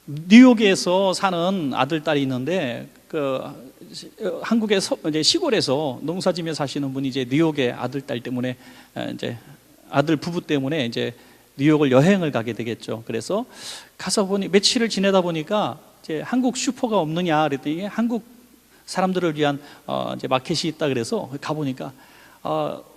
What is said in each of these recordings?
뉴욕에서 사는 아들, 딸이 있는데, 한국의 이제 시골에서 농사지며 사시는 분이 이제 뉴욕의 아들, 딸 때문에, 이제 아들 부부 때문에 이제 뉴욕을 여행을 가게 되겠죠. 그래서 가서 보니, 며칠을 지내다 보니까 이제 한국 슈퍼가 없느냐 그랬더니 한국 사람들을 위한 이제 마켓이 있다 그래서 가보니까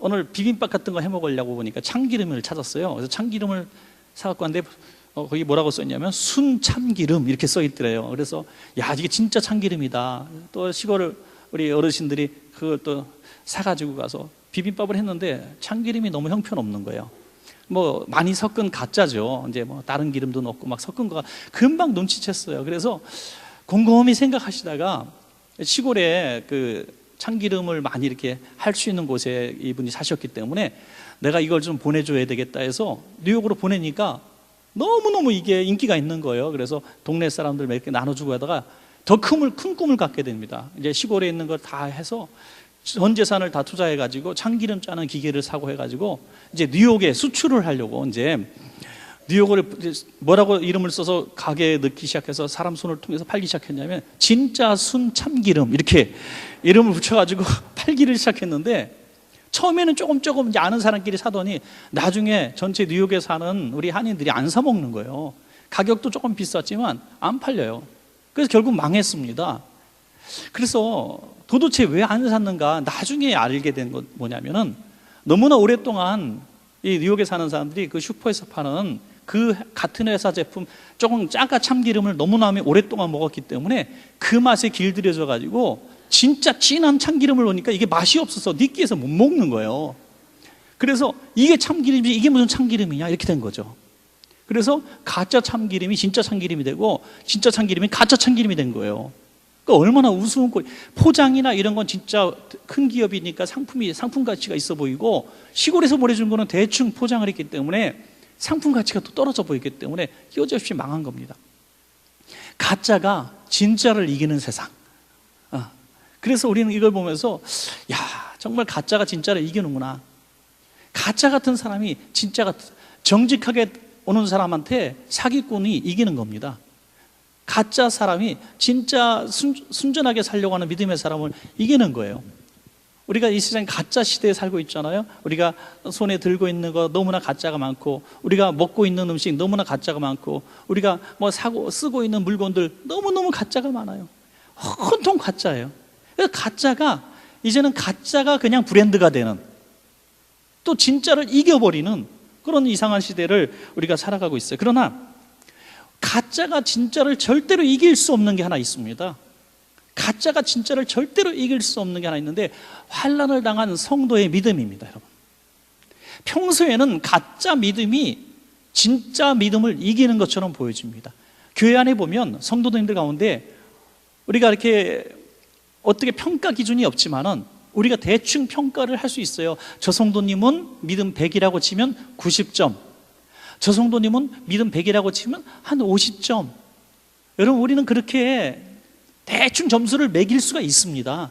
오늘 비빔밥 같은 거 해 먹으려고 보니까 참기름을 찾았어요. 그래서 참기름을 사갖고 왔는데 거기 뭐라고 써있냐면 순참기름 이렇게 써있더래요. 그래서 야, 이게 진짜 참기름이다. 또 시골 우리 어르신들이 그걸 또 사가지고 가서 비빔밥을 했는데 참기름이 너무 형편없는 거예요. 뭐 많이 섞은 가짜죠. 이제 뭐 다른 기름도 넣고 막 섞은 거가 금방 눈치챘어요. 그래서 곰곰이 생각하시다가 시골에 그 참기름을 많이 이렇게 할 수 있는 곳에 이분이 사셨기 때문에 내가 이걸 좀 보내줘야 되겠다 해서 뉴욕으로 보내니까 너무너무 이게 인기가 있는 거예요. 그래서 동네 사람들 몇 개 나눠주고 하다가 더 큰 꿈을 갖게 됩니다. 이제 시골에 있는 걸 다 해서 전 재산을 다 투자해가지고 참기름 짜는 기계를 사고 해가지고 이제 뉴욕에 수출을 하려고 이제 뉴욕을 뭐라고 이름을 써서 가게에 넣기 시작해서 사람 손을 통해서 팔기 시작했냐면 진짜 순 참기름 이렇게 이름을 붙여가지고 팔기를 시작했는데 처음에는 조금 이제 아는 사람끼리 사더니 나중에 전체 뉴욕에 사는 우리 한인들이 안 사 먹는 거예요. 가격도 조금 비쌌지만 안 팔려요. 그래서 결국 망했습니다. 그래서 도대체 왜 안 샀는가 나중에 알게 된 건 뭐냐면은 너무나 오랫동안 이 뉴욕에 사는 사람들이 그 슈퍼에서 파는 그 같은 회사 제품 조금 짜가 참기름을 너무나 오랫동안 먹었기 때문에 그 맛에 길들여져 가지고 진짜 진한 참기름을 넣으니까 이게 맛이 없어서 느끼해서 못 먹는 거예요. 그래서 이게 참기름이지 이게 무슨 참기름이냐 이렇게 된 거죠. 그래서 가짜 참기름이 진짜 참기름이 되고 진짜 참기름이 가짜 참기름이 된 거예요. 그러니까 얼마나 우스운 꼴. 포장이나 이런 건 진짜 큰 기업이니까 상품 가치가 있어 보이고 시골에서 보내준 거는 대충 포장을 했기 때문에 상품 가치가 또 떨어져 보이기 때문에 여지없이 망한 겁니다. 가짜가 진짜를 이기는 세상. 그래서 우리는 이걸 보면서 야, 정말 가짜가 진짜를 이기는구나. 가짜 같은 사람이 진짜 정직하게 오는 사람한테 사기꾼이 이기는 겁니다. 가짜 사람이 진짜 순전하게 살려고 하는 믿음의 사람을 이기는 거예요. 우리가 이 세상 가짜 시대에 살고 있잖아요. 우리가 손에 들고 있는 거 너무나 가짜가 많고 우리가 먹고 있는 음식 너무나 가짜가 많고 우리가 뭐 쓰고 있는 물건들 너무너무 가짜가 많아요. 온통 가짜예요. 그래서 이제는 가짜가 그냥 브랜드가 되는 또 진짜를 이겨버리는 그런 이상한 시대를 우리가 살아가고 있어요. 그러나 가짜가 진짜를 절대로 이길 수 없는 게 하나 있습니다. 가짜가 진짜를 절대로 이길 수 없는 게 하나 있는데 환난을 당한 성도의 믿음입니다. 여러분, 평소에는 가짜 믿음이 진짜 믿음을 이기는 것처럼 보여집니다. 교회 안에 보면 성도님들 가운데 우리가 이렇게 어떻게 평가 기준이 없지만은 우리가 대충 평가를 할 수 있어요. 저 성도님은 믿음 100이라고 치면 90점, 저 성도님은 믿음 100이라고 치면 한 50점. 여러분, 우리는 그렇게 대충 점수를 매길 수가 있습니다.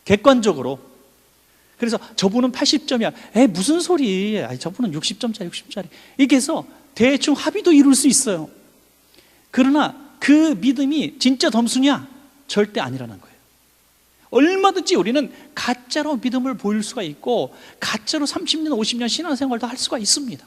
객관적으로. 그래서 저분은 80점이야. 무슨 소리. 저분은 60점짜리. 이렇게 해서 대충 합의도 이룰 수 있어요. 그러나 그 믿음이 진짜 점수냐? 절대 아니라는 거예요. 얼마든지 우리는 가짜로 믿음을 보일 수가 있고 가짜로 30년, 50년 신앙생활도 할 수가 있습니다.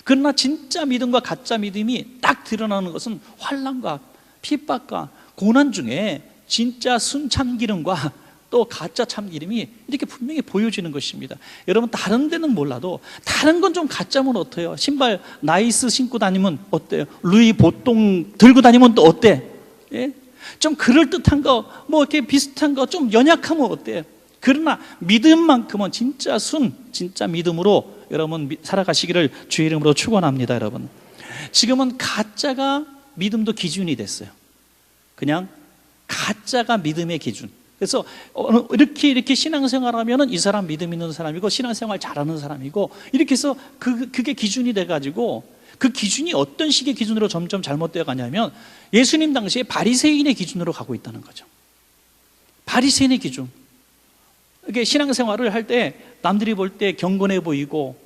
그러나 진짜 믿음과 가짜 믿음이 딱 드러나는 것은 환난과 핍박과 고난 중에 진짜 순참기름과 또 가짜 참기름이 이렇게 분명히 보여지는 것입니다. 여러분, 다른 데는 몰라도 다른 건 좀 가짜면 어때요? 신발 나이스 신고 다니면 어때요? 루이 보통 들고 다니면 또 어때? 예? 좀 그럴듯한 거, 뭐 이렇게 비슷한 거 좀 연약하면 어때요? 그러나 믿음만큼은 진짜 믿음으로 여러분 살아가시기를 주의 이름으로 축원합니다. 여러분, 지금은 가짜가 믿음도 기준이 됐어요. 그냥 가짜가 믿음의 기준. 그래서 이렇게 신앙생활하면은 이 사람 믿음 있는 사람이고 신앙생활 잘하는 사람이고 이렇게 해서 그게 기준이 돼가지고 그 기준이 어떤 식의 기준으로 점점 잘못되어 가냐면 예수님 당시에 바리새인의 기준으로 가고 있다는 거죠. 바리새인의 기준. 이게 신앙생활을 할 때 남들이 볼 때 경건해 보이고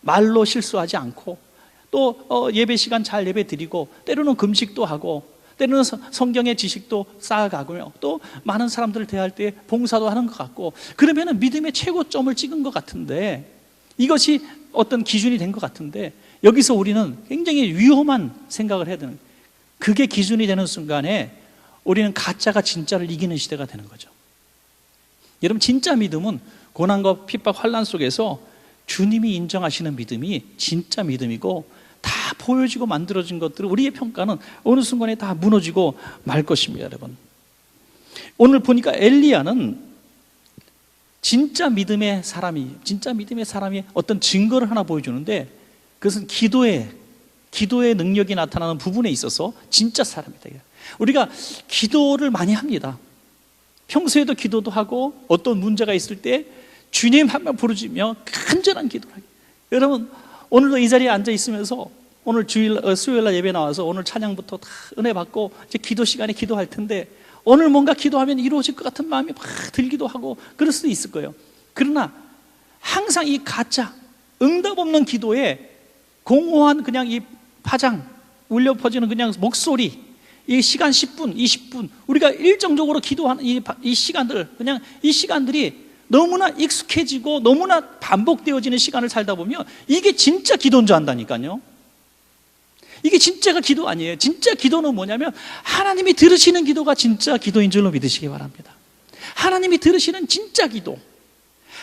말로 실수하지 않고 또 예배 시간 잘 예배 드리고, 때로는 금식도 하고, 때로는 성경의 지식도 쌓아가고요, 또 많은 사람들을 대할 때 봉사도 하는 것 같고, 그러면은 믿음의 최고점을 찍은 것 같은데, 이것이 어떤 기준이 된 것 같은데, 여기서 우리는 굉장히 위험한 생각을 해야 되는, 그게 기준이 되는 순간에 우리는 가짜가 진짜를 이기는 시대가 되는 거죠. 여러분, 진짜 믿음은 고난과 핍박, 환난 속에서 주님이 인정하시는 믿음이 진짜 믿음이고, 다 보여지고 만들어진 것들을 우리의 평가는 어느 순간에 다 무너지고 말 것입니다. 여러분, 오늘 보니까 엘리야는 진짜 믿음의 사람이 어떤 증거를 하나 보여주는데, 그것은 기도의 능력이 나타나는 부분에 있어서 진짜 사람이다. 우리가 기도를 많이 합니다. 평소에도 기도도 하고, 어떤 문제가 있을 때 주님 한번 부르짖으며 간절한 기도를 하게. 여러분, 오늘도 이 자리에 앉아 있으면서 오늘 수요일날 예배 나와서 오늘 찬양부터 다 은혜 받고 이제 기도 시간에 기도할 텐데, 오늘 뭔가 기도하면 이루어질 것 같은 마음이 막 들기도 하고 그럴 수도 있을 거예요. 그러나 항상 이 가짜 응답 없는 기도에 공허한 그냥 이 파장, 울려 퍼지는 그냥 목소리, 이 시간 10분, 20분 우리가 일정적으로 기도하는 이 시간들, 그냥 이 시간들이 너무나 익숙해지고 너무나 반복되어지는 시간을 살다 보면 이게 진짜 기도인 줄 안다니까요. 이게 진짜가 기도 아니에요. 진짜 기도는 뭐냐면 하나님이 들으시는 기도가 진짜 기도인 줄로 믿으시기 바랍니다. 하나님이 들으시는 진짜 기도,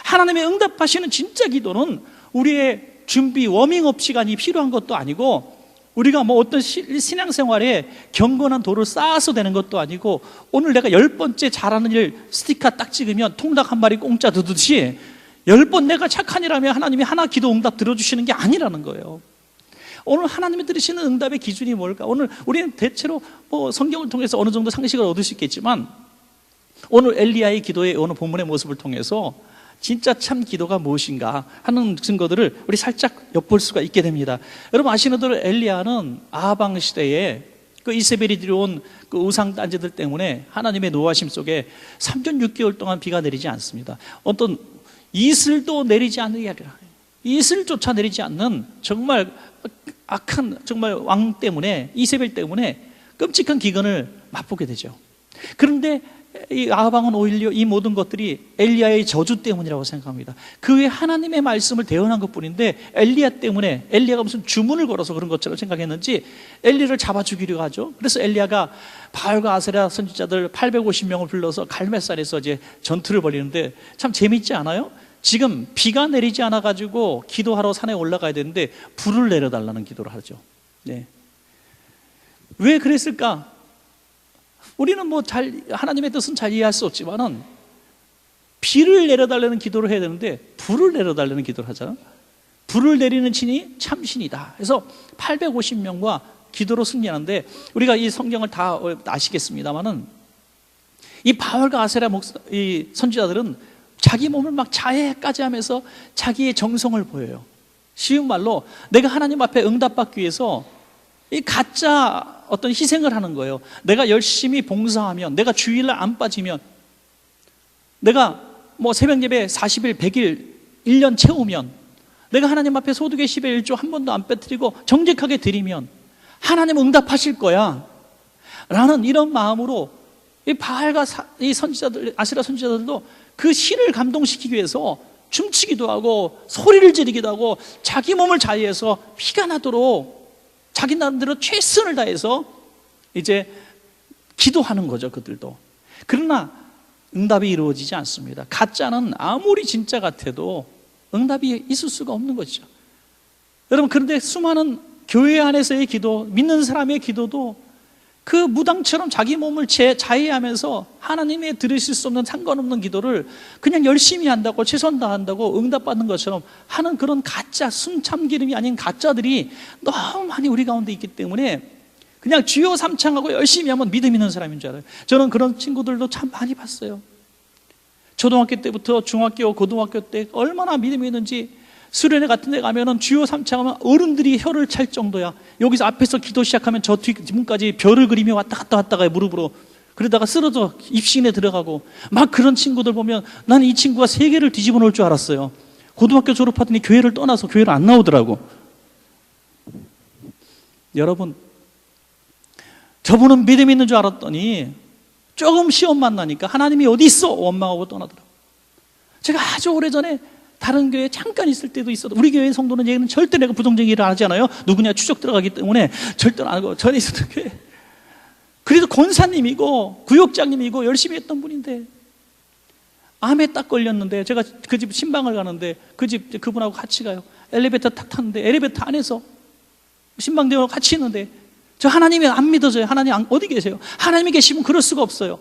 하나님의 응답하시는 진짜 기도는 우리의 준비, 워밍업 시간이 필요한 것도 아니고, 우리가 뭐 어떤 신앙생활에 경건한 도를 쌓아서 되는 것도 아니고, 오늘 내가 10번째 잘하는 일 스티커 딱 찍으면 통닭 한 마리 공짜 두듯이 10번 내가 착한 일 하면 하나님이 하나 기도 응답 들어주시는 게 아니라는 거예요. 오늘 하나님이 들으시는 응답의 기준이 뭘까? 오늘 우리는 대체로 뭐 성경을 통해서 어느 정도 상식을 얻을 수 있겠지만, 오늘 엘리야의 기도의 오늘 본문의 모습을 통해서 진짜 참 기도가 무엇인가 하는 증거들을 우리 살짝 엿볼 수가 있게 됩니다. 여러분 아시는 대로 엘리야는 아하방 시대에 그 이세벨이 들여온 그 우상 딴지들 때문에 하나님의 노하심 속에 3년 6개월 동안 비가 내리지 않습니다. 어떤 이슬도 내리지 않는 게 아니라 이슬조차 내리지 않는 정말 악한 정말 왕 때문에, 이세벨 때문에 끔찍한 기근을 맛보게 되죠. 그런데 이 아하방은 오히려 이 모든 것들이 엘리야의 저주 때문이라고 생각합니다. 그 외에 하나님의 말씀을 대언한 것뿐인데, 엘리야 때문에, 엘리야가 무슨 주문을 걸어서 그런 것처럼 생각했는지 엘리야를 잡아 죽이려 하죠. 그래서 엘리야가 바알과 아세라 선지자들 850명을 불러서 갈멜산에서 이제 전투를 벌이는데 참 재밌지 않아요? 지금 비가 내리지 않아 가지고 기도하러 산에 올라가야 되는데 불을 내려달라는 기도를 하죠. 네. 왜 그랬을까? 우리는 뭐 하나님의 뜻은 잘 이해할 수 없지만은 비를 내려달라는 기도를 해야 되는데 불을 내려달라는 기도를 하잖아. 불을 내리는 신이 참신이다. 그래서 850명과 기도로 승리하는데, 우리가 이 성경을 다 아시겠습니다만은 이 바알과 아세라 이 선지자들은 자기 몸을 막 자해까지 하면서 자기의 정성을 보여요. 쉬운 말로 내가 하나님 앞에 응답받기 위해서 이 가짜 어떤 희생을 하는 거예요. 내가 열심히 봉사하면, 내가 주일날 안 빠지면, 내가 뭐 새벽 예배 40일, 100일, 1년 채우면, 내가 하나님 앞에 소득의 10의 1조 한 번도 안 빼뜨리고 정직하게 드리면 하나님 응답하실 거야 라는 이런 마음으로 이 바알과 이 선지자들, 아세라 선지자들도 그 신을 감동시키기 위해서 춤추기도 하고 소리를 지르기도 하고 자기 몸을 자해해서 피가 나도록 자기 나름대로 최선을 다해서 이제 기도하는 거죠, 그들도. 그러나 응답이 이루어지지 않습니다. 가짜는 아무리 진짜 같아도 응답이 있을 수가 없는 것이죠. 여러분, 그런데 수많은 교회 안에서의 기도, 믿는 사람의 기도도 그 무당처럼 자기 몸을 자해하면서 하나님의 들으실 수 없는 상관없는 기도를 그냥 열심히 한다고, 최선 다한다고 응답받는 것처럼 하는 그런 가짜, 순참기름이 아닌 가짜들이 너무 많이 우리 가운데 있기 때문에 그냥 주여 삼창하고 열심히 하면 믿음 있는 사람인 줄 알아요. 저는 그런 친구들도 참 많이 봤어요. 초등학교 때부터 중학교, 고등학교 때 얼마나 믿음이 있는지, 수련회 같은 데 가면은 주여 삼창하면 어른들이 혀를 찰 정도야. 여기서 앞에서 기도 시작하면 저 뒷문까지 별을 그리며 왔다 갔다 무릎으로, 그러다가 쓰러져 입신에 들어가고 막 그런 친구들 보면 나는 이 친구가 세계를 뒤집어 놓을 줄 알았어요. 고등학교 졸업하더니 교회를 떠나서 교회를 안 나오더라고. 여러분, 저분은 믿음 있는 줄 알았더니 조금 시험 만나니까 하나님이 어디 있어? 원망하고 떠나더라고요. 제가 아주 오래전에 다른 교회에 잠깐 있을 때도 있어도, 우리 교회 성도는 얘기는 절대 내가 부정적인 일을 안 하잖아요. 누구냐 추적 들어가기 때문에 절대 안 하고, 전에 있었던 교회 그래도 권사님이고 구역장님이고 열심히 했던 분인데 암에 딱 걸렸는데, 제가 그 집 신방을 가는데 그 집 그분하고 같이 가요. 엘리베이터 탁 탔는데 엘리베이터 안에서 신방대원하고 같이 있는데, 저 하나님이 안 믿어져요. 하나님 어디 계세요? 하나님이 계시면 그럴 수가 없어요.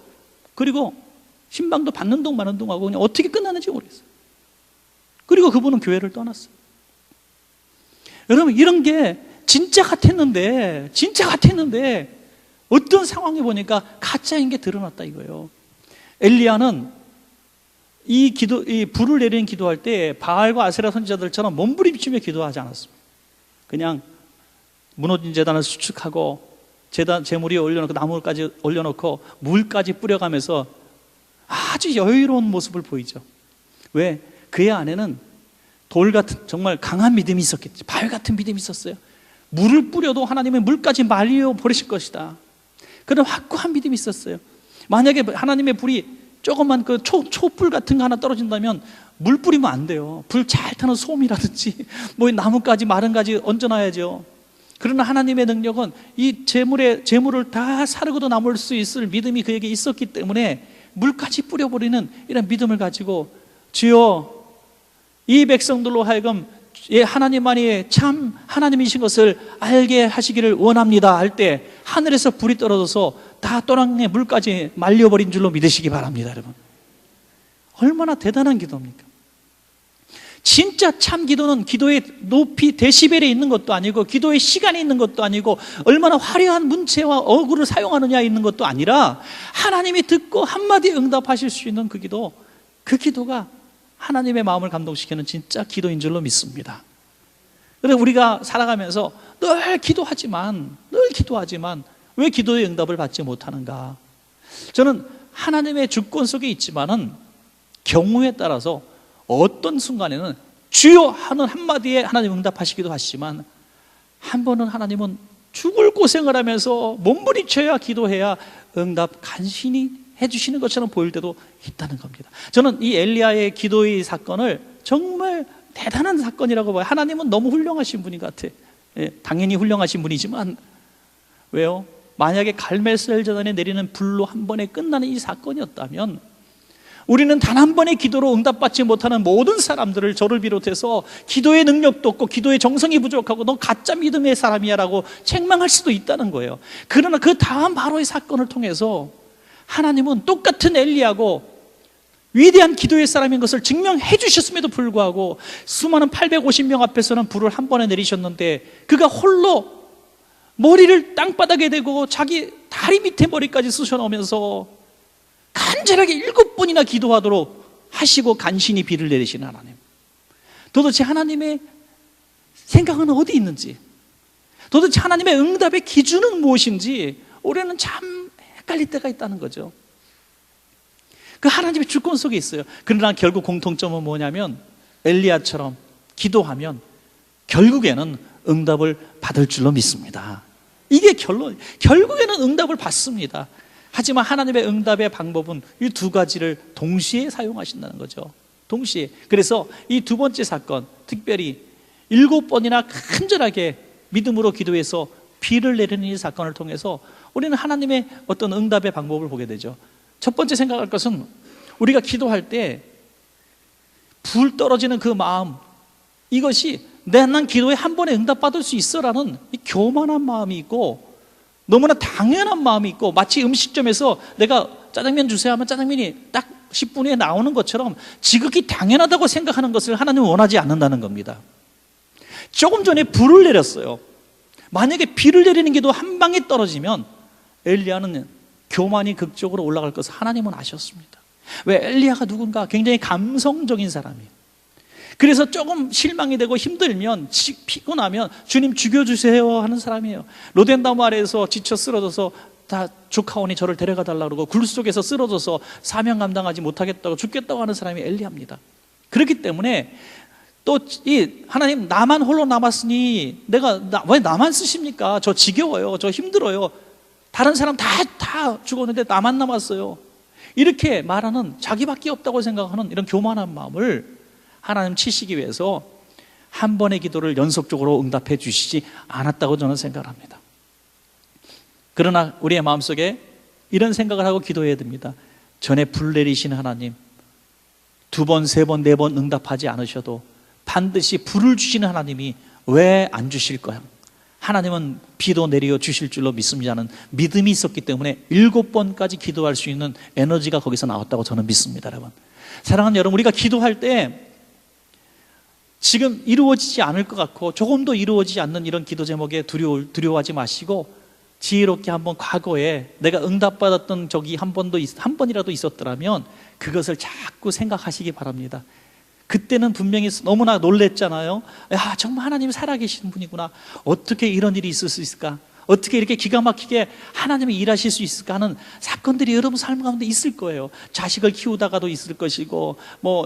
그리고 신방도 받는 동 마는 동하고 그냥 어떻게 끝났는지 모르겠어요. 그리고 그분은 교회를 떠났어요. 여러분, 이런 게 진짜 같았는데 어떤 상황에 보니까 가짜인 게 드러났다 이거예요. 엘리야는 이 불을 내리는 기도할 때 바알과 아세라 선지자들처럼 몸부림치며 기도하지 않았습니다. 그냥 무너진 제단을 수축하고 제단 제물이 올려놓고 나무까지 올려놓고 물까지 뿌려가면서 아주 여유로운 모습을 보이죠. 왜? 그의 안에는 돌 같은 정말 강한 믿음이 있었겠지. 바위 같은 믿음이 있었어요. 물을 뿌려도 하나님의 물까지 말려 버리실 것이다. 그런 확고한 믿음이 있었어요. 만약에 하나님의 불이 조금만 그 촛불 같은 거 하나 떨어진다면 물 뿌리면 안 돼요. 불 잘 타는 솜이라든지 뭐 나무까지 마른 가지 얹어놔야죠. 그러나 하나님의 능력은 이 재물을 다 사르고도 남을 수 있을 믿음이 그에게 있었기 때문에 물까지 뿌려버리는 이런 믿음을 가지고, 주여 이 백성들로 하여금 하나님만이 참 하나님이신 것을 알게 하시기를 원합니다 할 때 하늘에서 불이 떨어져서 다 또랑의 물까지 말려버린 줄로 믿으시기 바랍니다. 여러분, 얼마나 대단한 기도입니까? 진짜 참 기도는 기도의 높이 데시벨에 있는 것도 아니고 기도의 시간이 있는 것도 아니고 얼마나 화려한 문체와 어구를 사용하느냐에 있는 것도 아니라 하나님이 듣고 한마디에 응답하실 수 있는 그 기도가 하나님의 마음을 감동시키는 진짜 기도인 줄로 믿습니다. 그래서 우리가 살아가면서 늘 기도하지만 왜 기도의 응답을 받지 못하는가? 저는 하나님의 주권 속에 있지만은 경우에 따라서 어떤 순간에는 주여 하는 한마디에 하나님 응답하시기도 하시지만, 한 번은 하나님은 죽을 고생을 하면서 몸부림쳐야 기도해야 응답 간신히 해주시는 것처럼 보일 때도 있다는 겁니다. 저는 이 엘리야의 기도의 사건을 정말 대단한 사건이라고 봐요. 하나님은 너무 훌륭하신 분인 것 같아요. 당연히 훌륭하신 분이지만, 왜요? 만약에 갈멜슬 제단에 내리는 불로 한 번에 끝나는 이 사건이었다면 우리는 단 한 번의 기도로 응답받지 못하는 모든 사람들을, 저를 비롯해서 기도의 능력도 없고 기도의 정성이 부족하고 너 가짜 믿음의 사람이야 라고 책망할 수도 있다는 거예요. 그러나 그 다음 바로의 사건을 통해서 하나님은 똑같은 엘리야고 위대한 기도의 사람인 것을 증명해 주셨음에도 불구하고 수많은 850명 앞에서는 불을 한 번에 내리셨는데, 그가 홀로 머리를 땅바닥에 대고 자기 다리 밑에 머리까지 쑤셔넣으면서 간절하게 7번이나 기도하도록 하시고 간신히 비를 내리시는 하나님, 도대체 하나님의 생각은 어디 있는지, 도대체 하나님의 응답의 기준은 무엇인지 우리는 참 헷갈릴 때가 있다는 거죠. 그 하나님의 주권 속에 있어요. 그러나 결국 공통점은 뭐냐면 엘리야처럼 기도하면 결국에는 응답을 받을 줄로 믿습니다. 이게 결국에는 응답을 받습니다. 하지만 하나님의 응답의 방법은 이 두 가지를 동시에 사용하신다는 거죠. 동시에. 그래서 이 두 번째 사건, 특별히 7번이나 간절하게 믿음으로 기도해서 비를 내리는 이 사건을 통해서 우리는 하나님의 어떤 응답의 방법을 보게 되죠. 첫 번째 생각할 것은, 우리가 기도할 때 불 떨어지는 그 마음, 이것이 난 기도에 한 번에 응답받을 수 있어라는 이 교만한 마음이 있고, 너무나 당연한 마음이 있고, 마치 음식점에서 내가 짜장면 주세요 하면 짜장면이 딱 10분 후에 나오는 것처럼 지극히 당연하다고 생각하는 것을 하나님은 원하지 않는다는 겁니다. 조금 전에 불을 내렸어요. 만약에 비를 내리는 게도 한 방에 떨어지면 엘리야는 교만이 극적으로 올라갈 것을 하나님은 아셨습니다. 왜? 엘리야가 누군가 굉장히 감성적인 사람이에요. 그래서 조금 실망이 되고 힘들면, 피곤하면 주님 죽여주세요 하는 사람이에요. 로덴나무 아래에서 지쳐 쓰러져서 다 조카원이 저를 데려가 달라고 그러고 굴 속에서 쓰러져서 사명 감당하지 못하겠다고 죽겠다고 하는 사람이 엘리야입니다. 그렇기 때문에 또 하나님 나만 홀로 남았으니 왜 나만 쓰십니까? 저 지겨워요. 저 힘들어요. 다른 사람 다 죽었는데 나만 남았어요. 이렇게 말하는, 자기밖에 없다고 생각하는 이런 교만한 마음을 하나님 치시기 위해서 한 번의 기도를 연속적으로 응답해 주시지 않았다고 저는 생각을 합니다. 그러나 우리의 마음속에 이런 생각을 하고 기도해야 됩니다. 전에 불 내리신 하나님, 2번, 3번, 4번 응답하지 않으셔도 반드시 불을 주시는 하나님이 왜 안 주실까요? 하나님은 비도 내려 주실 줄로 믿습니다는 믿음이 있었기 때문에 7번까지 기도할 수 있는 에너지가 거기서 나왔다고 저는 믿습니다. 여러분, 사랑하는 여러분, 우리가 기도할 때 지금 이루어지지 않을 것 같고 조금도 이루어지지 않는 이런 기도 제목에 두려워하지 마시고 지혜롭게 한번 과거에 내가 응답받았던 적이 한 번이라도 있었더라면 그것을 자꾸 생각하시기 바랍니다. 그때는 분명히 너무나 놀랬잖아요. 야, 정말 하나님이 살아계시는 분이구나. 어떻게 이런 일이 있을 수 있을까? 어떻게 이렇게 기가 막히게 하나님이 일하실 수 있을까 하는 사건들이 여러분 삶 가운데 있을 거예요. 자식을 키우다가도 있을 것이고,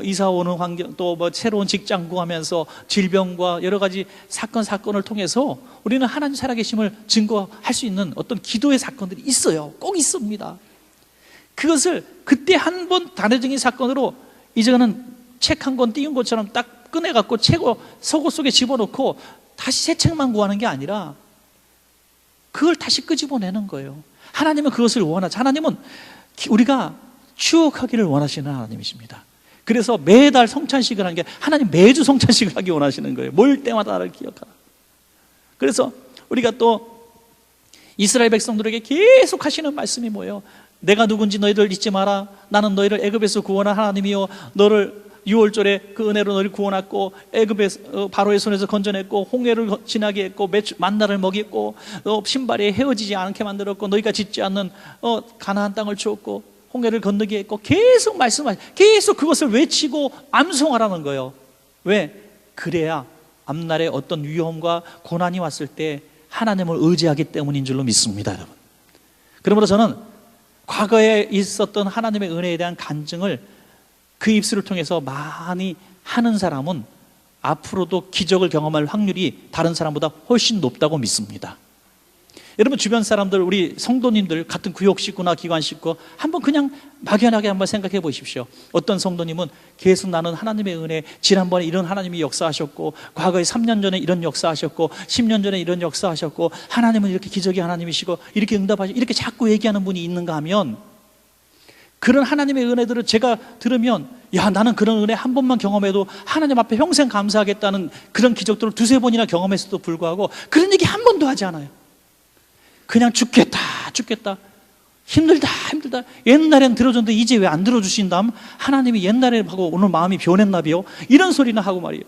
이사 오는 환경, 또 새로운 직장 구하면서 질병과 여러 가지 사건을 통해서 우리는 하나님 살아계심을 증거할 수 있는 어떤 기도의 사건들이 있어요. 꼭 있습니다. 그것을 그때 한 번 단회적인 사건으로 이제는 책 한 권 띄운 것처럼 딱 꺼내갖고 속옷 속에 집어넣고 다시 새 책만 구하는 게 아니라 그걸 다시 끄집어내는 거예요. 하나님은 그것을 원하죠. 하나님은 우리가 추억하기를 원하시는 하나님이십니다. 그래서 매달 성찬식을 하는 게, 하나님 매주 성찬식을 하기 원하시는 거예요. 모일 때마다 나를 기억하라. 그래서 우리가 또 이스라엘 백성들에게 계속 하시는 말씀이 뭐예요? 내가 누군지 너희들 잊지 마라. 나는 너희를 애굽에서 구원한 하나님이요, 너를 6월절에 그 은혜로 너희를 구원했고, 애굽에서 바로의 손에서 건져냈고, 홍해를 지나게 했고, 만나를 먹였고, 신발이 헤어지지 않게 만들었고, 너희가 짓지 않는 가나안 땅을 주었고, 홍해를 건너게 했고, 계속 계속 그것을 외치고 암송하라는 거예요. 왜? 그래야 앞날에 어떤 위험과 고난이 왔을 때 하나님을 의지하기 때문인 줄로 믿습니다, 여러분. 그러므로 저는 과거에 있었던 하나님의 은혜에 대한 간증을 그 입술을 통해서 많이 하는 사람은 앞으로도 기적을 경험할 확률이 다른 사람보다 훨씬 높다고 믿습니다. 여러분, 주변 사람들, 우리 성도님들, 같은 구역 식구나 기관 식구 한번 그냥 막연하게 한번 생각해 보십시오. 어떤 성도님은 계속 나는 하나님의 은혜, 지난번에 이런 하나님이 역사하셨고, 과거에 3년 전에 이런 역사하셨고, 10년 전에 이런 역사하셨고, 하나님은 이렇게 기적의 하나님이시고, 이렇게 응답하시고, 이렇게 자꾸 얘기하는 분이 있는가 하면, 그런 하나님의 은혜들을 제가 들으면, 야, 나는 그런 은혜 한 번만 경험해도 하나님 앞에 평생 감사하겠다는 그런 기적들을 2-3번이나 경험했어도 불구하고 그런 얘기 한 번도 하지 않아요. 그냥 죽겠다 힘들다 옛날엔 들어줬는데 이제 왜 안 들어주신다? 하나님이 옛날에 하고 오늘 마음이 변했나비요? 이런 소리나 하고 말이에요.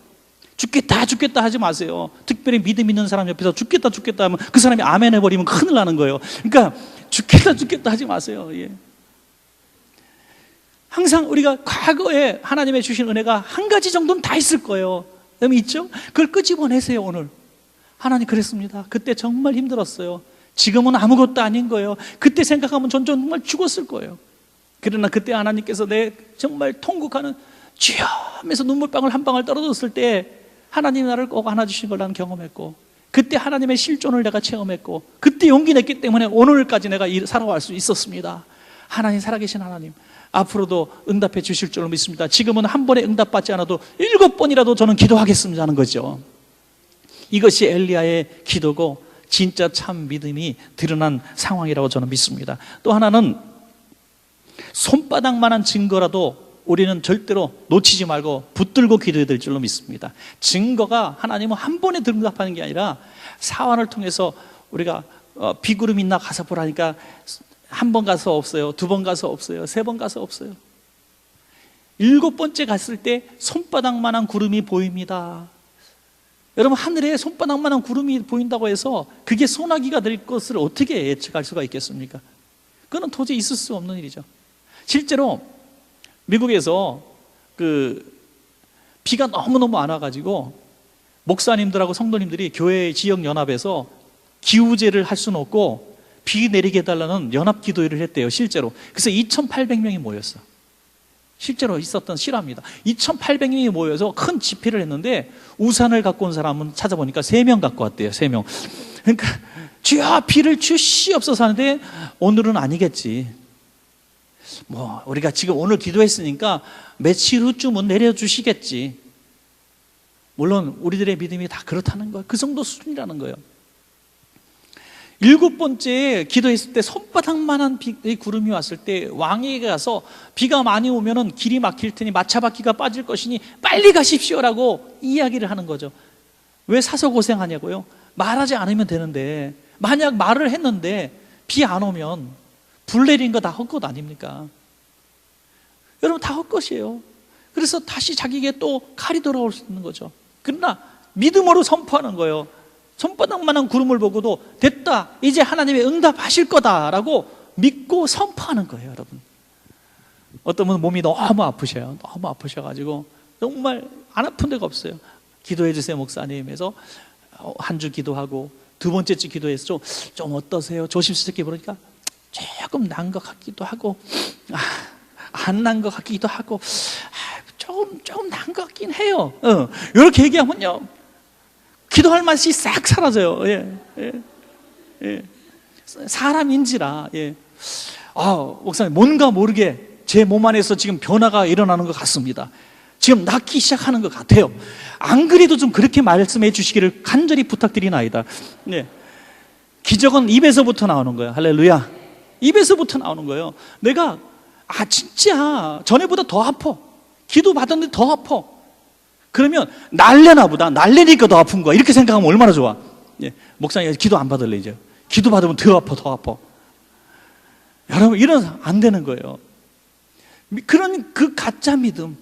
죽겠다 하지 마세요. 특별히 믿음 있는 사람 옆에서 죽겠다 하면 그 사람이 아멘 해버리면 큰일 나는 거예요. 그러니까 죽겠다 하지 마세요. 예. 항상 우리가 과거에 하나님의 주신 은혜가 한 가지 정도는 다 있을 거예요. 여러분 있죠? 그걸 끄집어내세요. 오늘 하나님 그랬습니다. 그때 정말 힘들었어요. 지금은 아무것도 아닌 거예요. 그때 생각하면 전 정말 죽었을 거예요. 그러나 그때 하나님께서 내 정말 통곡하는 주여 하면서 눈물방울 한 방울 떨어졌을 때 하나님 나를 꼭 안아주신 걸 나는 경험했고, 그때 하나님의 실존을 내가 체험했고, 그때 용기 냈기 때문에 오늘까지 내가 살아갈 수 있었습니다. 하나님 살아계신 하나님, 앞으로도 응답해 주실 줄로 믿습니다. 지금은 한 번에 응답받지 않아도 7번이라도 저는 기도하겠습니다 하는 거죠. 이것이 엘리야의 기도고 진짜 참 믿음이 드러난 상황이라고 저는 믿습니다. 또 하나는 손바닥만한 증거라도 우리는 절대로 놓치지 말고 붙들고 기도해야 될 줄로 믿습니다. 증거가 하나님은 한 번에 응답하는 게 아니라 사환을 통해서 우리가 비구름 있나 가서 보라니까 한 번 가서 없어요. 2번 가서 없어요. 3번 가서 없어요. 7번째 갔을 때 손바닥만한 구름이 보입니다. 여러분, 하늘에 손바닥만한 구름이 보인다고 해서 그게 소나기가 될 것을 어떻게 예측할 수가 있겠습니까? 그건 도저히 있을 수 없는 일이죠. 실제로 미국에서 비가 너무너무 안 와가지고 목사님들하고 성도님들이 교회 지역연합에서 기우제를 할 수는 없고 비 내리게 해달라는 연합 기도회를 했대요. 실제로. 그래서 2,800명이 모였어. 실제로 있었던 실화입니다. 2,800명이 모여서 큰 집회를 했는데 우산을 갖고 온 사람은 찾아보니까 3명 갖고 왔대요. 3명. 그러니까 주여 비를 주시옵소서 하는데 오늘은 아니겠지. 뭐 우리가 지금 오늘 기도했으니까 며칠 후쯤은 내려주시겠지. 물론 우리들의 믿음이 다 그렇다는 거예요. 그 정도 수준이라는 거예요. 7번째 기도했을 때 손바닥만한 구름이 왔을 때 왕에게 가서 비가 많이 오면은 길이 막힐 테니 마차바퀴가 빠질 것이니 빨리 가십시오라고 이야기를 하는 거죠. 왜 사서 고생하냐고요? 말하지 않으면 되는데, 만약 말을 했는데 비 안 오면 불 내린 거 다 헛것 아닙니까? 여러분 다 헛것이에요. 그래서 다시 자기에게 또 칼이 돌아올 수 있는 거죠. 그러나 믿음으로 선포하는 거예요. 손바닥만한 구름을 보고도 됐다, 이제 하나님의 응답하실 거다라고 믿고 선포하는 거예요. 여러분, 어떤 분은 몸이 너무 아프셔요. 너무 아프셔가지고 정말 안 아픈 데가 없어요. 기도해 주세요 목사님에서 한 주 기도하고 두 번째 주 기도해서 좀 어떠세요? 조심스럽게 물으니까 조금 난 것 같기도 하고 안 난 것 같기도 하고 조금 난 것 같긴 해요. 이렇게 얘기하면요 기도할 맛이 싹 사라져요. 예. 사람인지라. 목사님, 뭔가 모르게 제 몸 안에서 지금 변화가 일어나는 것 같습니다. 지금 낫기 시작하는 것 같아요. 안 그래도 좀 그렇게 말씀해 주시기를 간절히 부탁드리나이다. 기적은 입에서부터 나오는 거예요. 할렐루야. 입에서부터 나오는 거예요. 내가 진짜 전에보다 더 아파. 기도 받았는데 더 아파. 그러면 날래나 보다, 날래니까 더 아픈 거야, 이렇게 생각하면 얼마나 좋아. 목사님 기도 안 받을래. 이제 기도 받으면 더 아파. 여러분 이런 안 되는 거예요. 그런 그 가짜 믿음,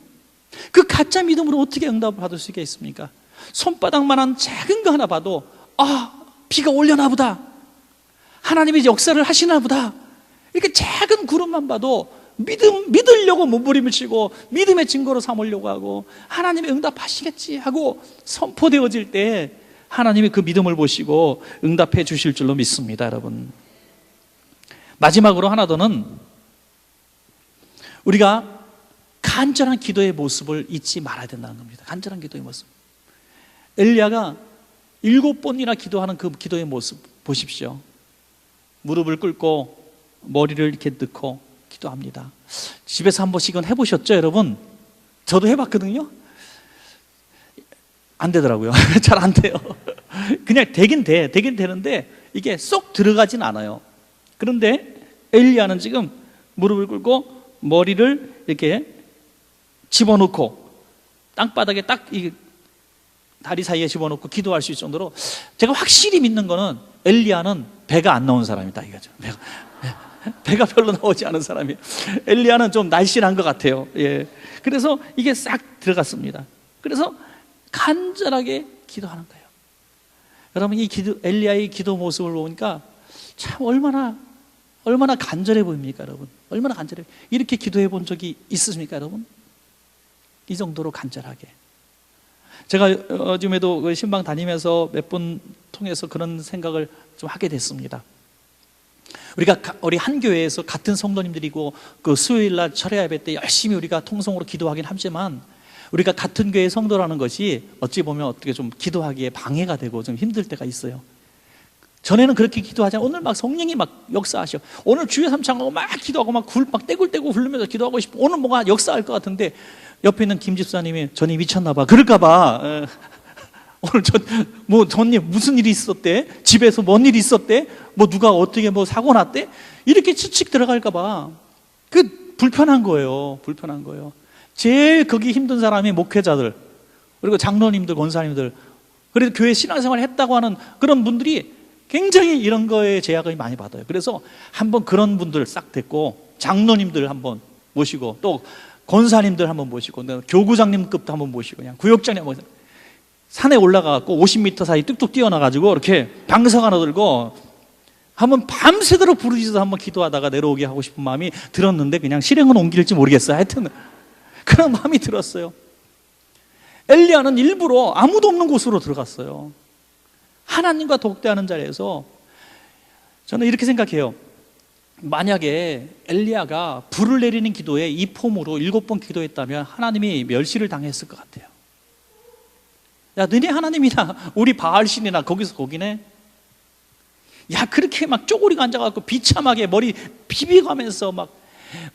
그 가짜 믿음으로 어떻게 응답을 받을 수가 있습니까? 손바닥만한 작은 거 하나 봐도 비가 올려나 보다, 하나님이 역사를 하시나 보다, 이렇게 작은 구름만 봐도 믿으려고 몸부림을 치고 믿음의 증거로 삼으려고 하고 하나님이 응답하시겠지 하고 선포되어질 때 하나님이 그 믿음을 보시고 응답해 주실 줄로 믿습니다. 여러분, 마지막으로 하나 더는 우리가 간절한 기도의 모습을 잊지 말아야 된다는 겁니다. 간절한 기도의 모습. 엘리야가 7번이나 기도하는 그 기도의 모습 보십시오. 무릎을 꿇고 머리를 이렇게 넣고 기도합니다. 집에서 한 번씩은 해보셨죠, 여러분? 저도 해봤거든요. 안 되더라고요. 잘 안 돼요. 그냥 되긴 되는데 이게 쏙 들어가진 않아요. 그런데 엘리야는 지금 무릎을 꿇고 머리를 이렇게 집어넣고 땅바닥에 딱 이 다리 사이에 집어넣고 기도할 수 있을 정도로, 제가 확실히 믿는 거는 엘리야는 배가 안 나온 사람이다 이거죠. 배가 별로 나오지 않은 사람이에요. 엘리야는 좀 날씬한 것 같아요. 그래서 이게 싹 들어갔습니다. 그래서 간절하게 기도하는 거예요. 여러분, 이 엘리야의 기도 모습을 보니까 참 얼마나 간절해 보입니까, 여러분? 얼마나 간절해. 이렇게 기도해 본 적이 있으십니까, 여러분? 이 정도로 간절하게. 제가 요즘에도 신방 다니면서 몇 번 통해서 그런 생각을 좀 하게 됐습니다. 우리 한 교회에서 같은 성도님들이고 그 수요일날 철야 예배 때 열심히 우리가 통성으로 기도하긴 하지만, 우리가 같은 교회 성도라는 것이 어찌 보면 어떻게 좀 기도하기에 방해가 되고 좀 힘들 때가 있어요. 전에는 그렇게 기도하자 오늘 막 성령이 막 역사하셔. 오늘 주여 삼창하고 막 기도하고 막 떼굴떼굴 흐르면서 기도하고 싶어. 오늘 뭐가 역사할 것 같은데 옆에 있는 김 집사님이 전이 미쳤나 봐. 그럴까 봐. 오늘 전님 무슨 일이 있었대? 집에서 뭔 일이 있었대? 뭐 누가 어떻게 뭐 사고 났대? 이렇게 치칙 들어갈까 봐. 그 불편한 거예요. 제일 거기 힘든 사람이 목회자들, 그리고 장로님들, 권사님들, 그래도 교회 신앙생활을 했다고 하는 그런 분들이 굉장히 이런 거에 제약을 많이 받아요. 그래서 한번 그런 분들 싹 됐고, 장로님들 한번 모시고, 또 권사님들 한번 모시고, 교구장님급도 한번 모시고, 그냥 구역장님 한번, 산에 올라가갖고 50m 사이 뚝뚝 뛰어나가지고 이렇게 방석 하나 들고 한번 밤새도록 부르짖어서 한번 기도하다가 내려오게 하고 싶은 마음이 들었는데, 그냥 실행은 옮길지 모르겠어요. 하여튼 그런 마음이 들었어요. 엘리야는 일부러 아무도 없는 곳으로 들어갔어요. 하나님과 독대하는 자리에서. 저는 이렇게 생각해요. 만약에 엘리야가 불을 내리는 기도에 이 폼으로 7번 기도했다면 하나님이 멸시를 당했을 것 같아요. 야, 너네 하나님이나 우리 바알신이나 거기서 거기네. 야, 그렇게 막 쪼그리고 앉아갖고 비참하게 머리 비비가면서 막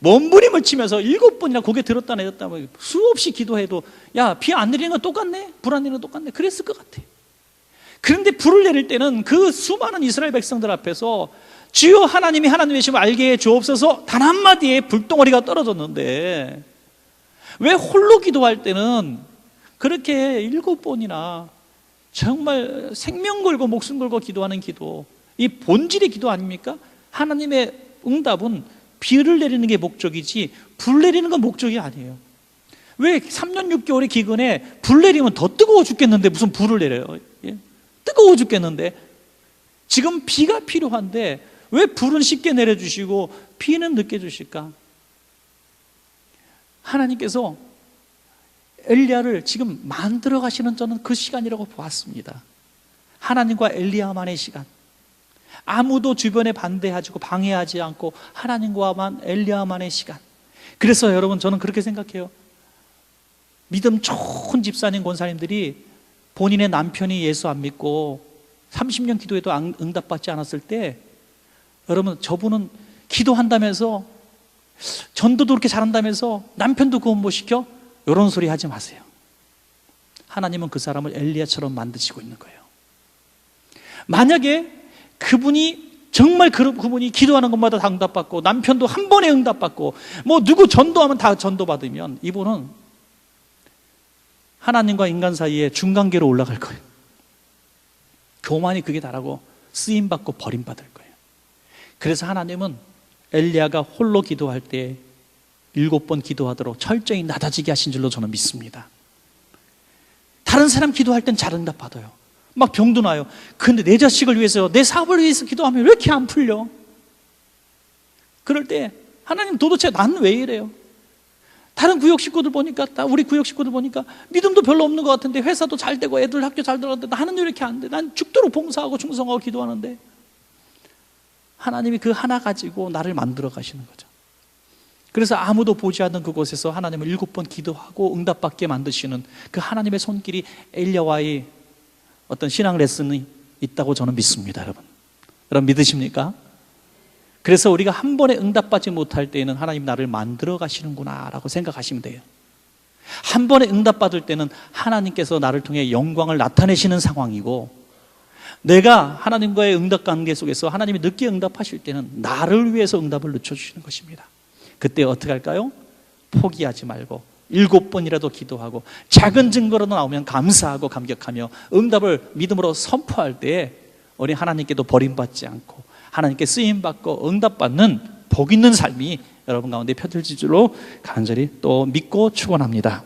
몸부림을 치면서 7번이나 고개 들었다 내렸다 수없이 기도해도 야, 비 안 내리는 건 똑같네, 불 안 내리는 건 똑같네, 그랬을 것 같아. 그런데 불을 내릴 때는 그 수많은 이스라엘 백성들 앞에서 주여 하나님이 하나님의 심을 알게 해 주옵소서 단 한마디에 불덩어리가 떨어졌는데, 왜 홀로 기도할 때는 그렇게 7번이나 정말 생명 걸고 목숨 걸고 기도하는 기도, 이 본질의 기도 아닙니까? 하나님의 응답은 비를 내리는 게 목적이지 불 내리는 건 목적이 아니에요. 왜 3년 6개월의 기근에 불 내리면 더 뜨거워 죽겠는데 무슨 불을 내려요? 예? 뜨거워 죽겠는데. 지금 비가 필요한데 왜 불은 쉽게 내려주시고 비는 늦게 주실까? 하나님께서 엘리야를 지금 만들어 가시는 저는 그 시간이라고 보았습니다. 하나님과 엘리야만의 시간. 아무도 주변에 반대하고 방해하지 않고 하나님과만 엘리야만의 시간. 그래서 여러분, 저는 그렇게 생각해요. 믿음 좋은 집사님, 권사님들이 본인의 남편이 예수 안 믿고 30년 기도해도 응답받지 않았을 때, 여러분, 저분은 기도한다면서 전도도 그렇게 잘한다면서 남편도 구원 못 시켜? 이런 소리 하지 마세요. 하나님은 그 사람을 엘리야처럼 만드시고 있는 거예요. 만약에 그분이 정말 그분이 기도하는 것마다 다 응답받고 남편도 한 번에 응답받고 뭐 누구 전도하면 다 전도받으면 이분은 하나님과 인간 사이에 중간계로 올라갈 거예요. 교만이 극에 달하고 쓰임받고 버림받을 거예요. 그래서 하나님은 엘리야가 홀로 기도할 때 7번 기도하도록 철저히 낮아지게 하신 줄로 저는 믿습니다. 다른 사람 기도할 땐 잘 응답받아요. 막 병도 나요. 근데 내 자식을 위해서, 내 사업을 위해서 기도하면 왜 이렇게 안 풀려? 그럴 때 하나님, 도대체 난 왜 이래요? 다른 구역 식구들 보니까, 우리 구역 식구들 보니까 믿음도 별로 없는 것 같은데 회사도 잘 되고 애들 학교 잘 들어갔는데 나는 왜 이렇게 안 돼? 난 죽도록 봉사하고 충성하고 기도하는데. 하나님이 그 하나 가지고 나를 만들어 가시는 거죠. 그래서 아무도 보지 않는 그곳에서 하나님을 7번 기도하고 응답받게 만드시는 그 하나님의 손길이 엘리야와의 어떤 신앙 레슨이 있다고 저는 믿습니다. 여러분 믿으십니까? 그래서 우리가 한 번에 응답받지 못할 때에는 하나님 나를 만들어 가시는구나 라고 생각하시면 돼요. 한 번에 응답받을 때는 하나님께서 나를 통해 영광을 나타내시는 상황이고, 내가 하나님과의 응답 관계 속에서 하나님이 늦게 응답하실 때는 나를 위해서 응답을 늦춰주시는 것입니다. 그때 어떻게 할까요? 포기하지 말고 7번이라도 기도하고 작은 증거로 나오면 감사하고 감격하며 응답을 믿음으로 선포할 때 우리 하나님께도 버림받지 않고 하나님께 쓰임받고 응답받는 복 있는 삶이 여러분 가운데 펼쳐질 줄로 간절히 또 믿고 축원합니다.